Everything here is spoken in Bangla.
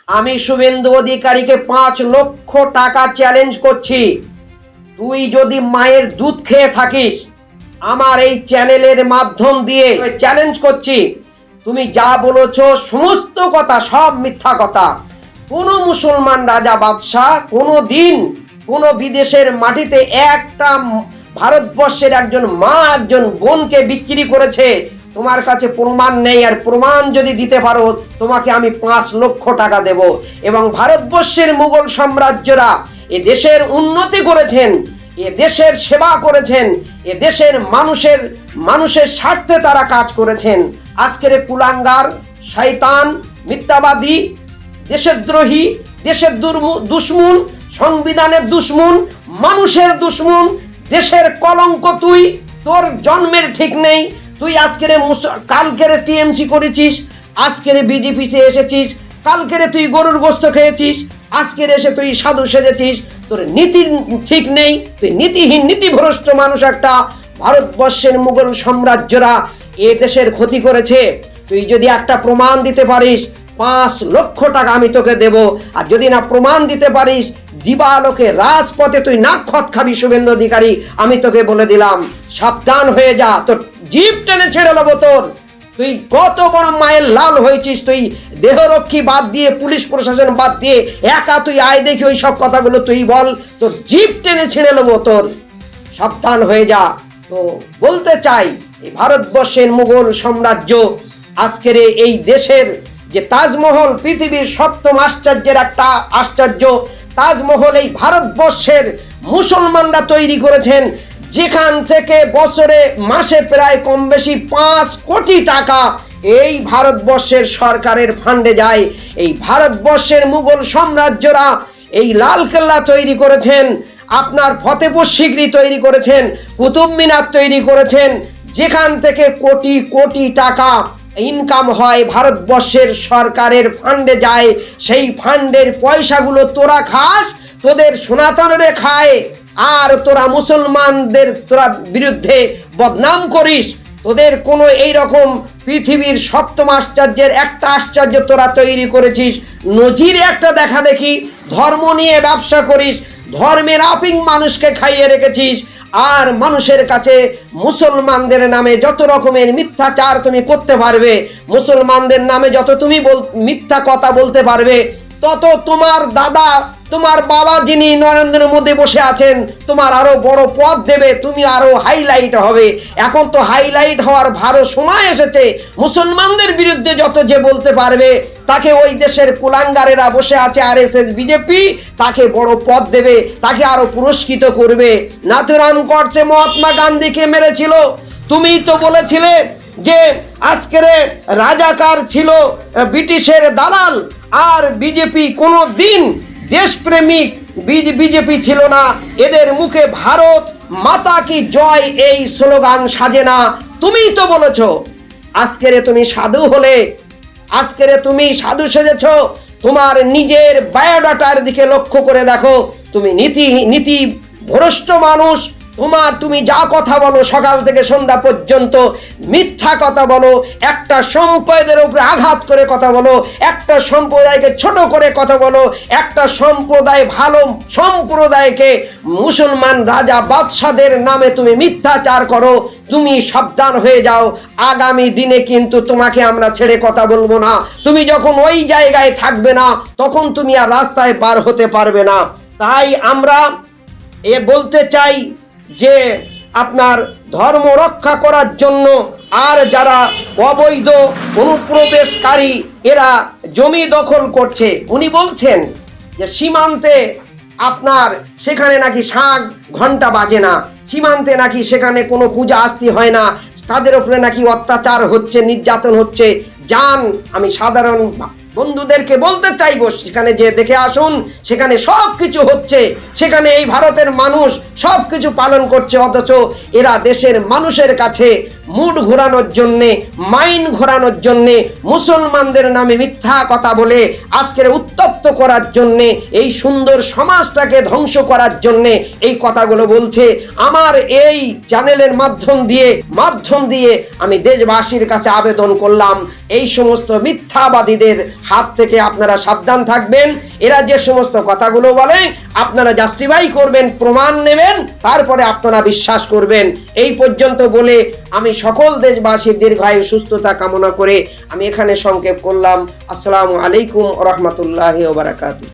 আমি শুভেন্দু অধিকারীকে 5 লক্ষ টাকা চ্যালেঞ্জ করছি। তুই যদি মায়ের দুধ খেয়ে থাকিস, আমার এই চ্যানেলের মাধ্যম দিয়ে চ্যালেঞ্জ করছি, তুমি যা বলেছো সমস্ত কথা সব মিথ্যা কথা। কোন মুসলমান রাজা বাদশাহ কোনো দিন কোনো বিদেশের মাটিতে একটা ভারতবর্ষের একজন মা একজন বোনকে বিক্রি করেছে? তোমার কাছে প্রমাণ নেই, আর প্রমাণ যদি দিতে পারো তোমাকে আমি 5 লক্ষ টাকা দেব। এবং ভারতবর্ষের মুঘল সাম্রাজ্যরা এ দেশের উন্নতি করেছেন, এ দেশের সেবা করেছেন, এ দেশের মানুষের স্বার্থে তারা কাজ করেছেন। আজকের কুলাঙ্গার, শয়তান, মিথ্যাবাদী, দেশদ্রোহী, দেশের দুশ্মন, সংবিধানের দুশ্মন, মানুষের দুশ্মন, দেশের কলঙ্ক। তুই, তোর জন্মের ঠিক নেই। তুই আজকের কালকের টিএমসি করেছিস, আজকের বিজেপিতে এসেছিস, কালকের তুই গরুর গোস্ত খেয়েছিস, আজকের এসে তুই সাধু সেজেছিস। তোর নীতির ঠিক নেই, তুই নীতিহীন, নীতিভ্রষ্ট মানুষ একটা। ভারতবর্ষের মুঘল সাম্রাজ্যরা এ দেশের ক্ষতি করেছে। তুই যদি একটা প্রমাণ দিতে পারিস, 5 লক্ষ টাকা আমি তোকে দেব। আর যদি না প্রমাণ দিতে পারিস, দিবালোকে রাজপথে তুই নাক খত খাবি শুভেন্দু অধিকারী। আমি তোকে বলে দিলাম, সাবধান হয়ে যা, তোর জিভ টেনে ছেড়ে নেবো তোর। তুই কত বড় মায়ের লাল হয়েছিস, তুই দেহরক্ষী বাদ দিয়ে, পুলিশ প্রশাসন বাদ দিয়ে একা তুই আয় দেখি ওই সব কথাগুলো তুই বল, তোর জিভ টেনে ছেড়ে নেবো তোর। সাবধান হয়ে যা। তো বলতে চাই, এই ভারতবর্ষের মুঘল সাম্রাজ্য আজকের এই দেশের যে তাজমহল, পৃথিবীর 7ম আশ্চর্যের একটা আশ্চর্য তাজমহল এই ভারতবর্ষের মুসলমানরা তৈরি করেছেন, যেখান থেকে বছরে মাসে প্রায় কম বেশি 5 কোটি টাকা এই ভারতবর্ষের সরকারের ফান্ডে যায়। এই ভারতবর্ষের মুঘল সাম্রাজ্যরা এই লালকেল্লা তৈরি করেছেন, আপনার ফতেপুর সিকরি তৈরি করেছেন, কুতুব মিনার তৈরি করেছেন, যেখান থেকে কোটি কোটি টাকা ইনকাম হয় ভারতবর্ষের সরকারের ফান্ডে যায়। সেই ফান্ডের পয়সাগুলো তোরা খাস, তোদের সনাতনরে খায়, আর তোরা মুসলমানদের তোরা বিরুদ্ধে বদনাম করিস। তোদের কোনো এই রকম পৃথিবীর 7ম আশ্চর্যের একটা আশ্চর্য তোরা তৈরি করেছিস, নজির একটা দেখা দেখি। ধর্ম নিয়ে ব্যবসা করিস, ধর্মের আপিং মানুষকে খাইয়ে রেখেছিস, আর মানুষের কাছে মুসলমানদের নামে যত রকমের মিথ্যাচার তুমি করতে পারবে, মুসলমানদের নামে যত তুমি মিথ্যা কথা বলতে পারবে, তত তোমার দাদা, তোমার বাবা যিনি নরেন্দ্র মোদী বসে আছেন, তোমার আরো বড় পদ দেবে, তুমি আরো হাইলাইট হবে। এখন তো হাইলাইট হওয়ার ভালো সময় এসেছে। মুসলমানদের বিরুদ্ধে যত যে বলতে পারবে, তাকে ওই দেশের কুলাঙ্গারেরা বসে আছে আরএসএস বিজেপি, তাকে বড় পদ দেবে, তাকে আরো পুরস্কৃত করবে। নাথুরাম গডসে মহাত্মা গান্ধীকে মেরেছিল, তুমিই তো বলেছিলে যে আজকের রাজাকার ছিল ব্রিটিশের দালাল, আর বিজেপি কোনো দিন দেশপ্রেমিক বিজেপি ছিল না। এদের মুখে ভারত মাতা কি জয় এই স্লোগান সাজে না, তুমিই তো বলেছো। আজকের তুমি সাধু হলে, আজকের তুমি সাধু সেজেছ। তোমার নিজের বায়োডাটার দিকে লক্ষ্য করে দেখো, তুমি নীতি ভ্রষ্ট মানুষ। তুমি যা কথা বলো সকাল থেকে সন্ধ্যা পর্যন্ত মিথ্যা কথা বলো, একটা সম্প্রদায়ের উপরে আঘাত করে কথা বলো, একটা সম্প্রদায়কে ছোট করে কথা বলো, একটা সম্প্রদায় ভালো সম্প্রদায়কে মুসলমান রাজা বাদশাদের নামে তুমি মিথ্যাচার করো। তুমি সাবধান হয়ে যাও, আগামী দিনে কিন্তু তোমাকে আমরা ছেড়ে কথা বলবো না। তুমি যখন ওই জায়গায় থাকবে না, তখন তুমি আর রাস্তায় পার হতে পারবে না। তাই আমরা বলতে চাই যে আপনার ধর্ম রক্ষা করার জন্য আর যারা অবৈধ অনুপ্রবেশকারী এরা জমি দখল করছে, উনি বলছেন যে সীমান্তে আপনার সেখানে নাকি শাঁখ ঘন্টা বাজে না, সীমান্তে নাকি সেখানে কোনো পূজা আস্তি হয় না, তাদের উপরে নাকি অত্যাচার হচ্ছে, নির্যাতন হচ্ছে। যান, আমি সাধারণ বন্ধুদেরকে বলতে চাইবো, সেখানে যে দেখে আসুন, সেখানে সব কিছু হচ্ছে, সেখানে এই ভারতের মানুষ সব কিছু পালন করছে, অথচ এরা দেশের মানুষের কাছে মুড ঘোরানোর জন্যে, মাইন্ড ঘোরানোর জন্যে, মুসলমানদের নামে মিথ্যা কথা বলে আজকের উত্তপ্ত করার জন্যে, এই সুন্দর সমাজটাকে ধ্বংস করার জন্যে এই কথাগুলো বলছে। আমার এই চ্যানেলের মাধ্যম দিয়ে আমি দেশবাসীর কাছে আবেদন করলাম, এই সমস্ত মিথ্যাবাদীদের হাত থেকে আপনারা সাবধান থাকবেন। এরা যে সমস্ত কথাগুলো বলে আপনারা জাস্টিফাই করবেন, প্রমাণ নেবেন, তারপরে আপনারা বিশ্বাস করবেন। এই পর্যন্ত বলে আমি সকল দেশবাসীর দীর্ঘায়ু সুস্থতা কামনা করে আমি এখানে সংক্ষেপ করলাম। আসসালামু আলাইকুম ওয়া রাহমাতুল্লাহি ওয়া বারাকাতুহু।